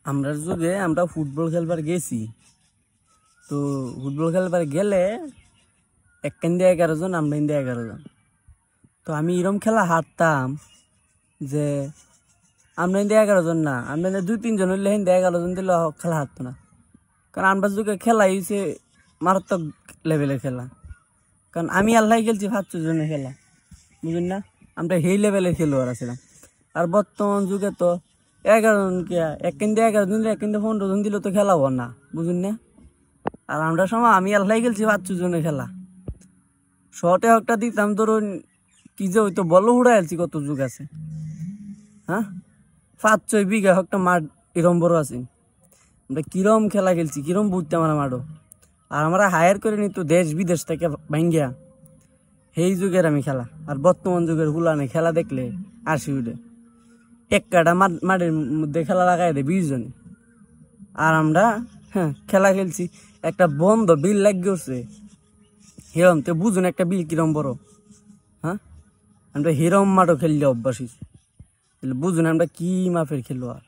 আমরা যুগে আমরা ফুটবল খেলবার গেছি। তো ফুটবল খেলবার গেলে এক কেন্দ্রে 11 জন, আমরা ইন্দিয়া 11 জন। তো আমি এরম খেলা হারতাম যে আমরা ইন্দিয়া 11 জন না, আমরা 2-3 জন হইলে ইন্দিয়া 11 জন দিলে খেলা হারতো না। কারণ আমরা যুগে খেলা হয়েছে মারাত্মক লেভেলের খেলা। কারণ আমি আল্লাহ খেলছি 500 জনের খেলা, বুঝলেন না? আমরা সেই লেভেলের খেলোয়াড় ছিলাম। আর বর্তমান যুগে তো 11 জন কে এক কেন্দ্রে 11 জন দিলে, এক কেন্দ্রে 15 জন দিলে তো খেলাবো না, বুঝুন না? আর আমরা সময় আমি আল্লাহ খেলছি 500 জনের খেলা। শর্টে একটা দিতাম, ধরুন কি যে হইতো বল উড়াই আলছি, কত যুগ আছে। হ্যাঁ, 5-6 বিঘা একটা মাঠ এরম বড় আছে। আমরা কিরম খেলা খেলছি, কিরম বুঝতে আমার মাঠও। আর আমরা হায়ার করে নিত দেশ বিদেশ থেকে ভাঙ্গিয়া। সেই যুগের আমি খেলা। আর বর্তমান যুগের হুলানে খেলা দেখলে আসি উঠে। এক কাটা মাঠের মধ্যে খেলা লাগাই দেয় 20 জনে। আর আমরা খেলা খেলছি, একটা বন্ধ বিল লাগিয়েছে হিরম। তো বুঝুন একটা বিল কিরম বড়। হ্যাঁ, আমরা হিরম মাঠও খেললে অভ্যাস হয়েছি। বুঝুন আমরা কি মাপের খেলোয়াড়।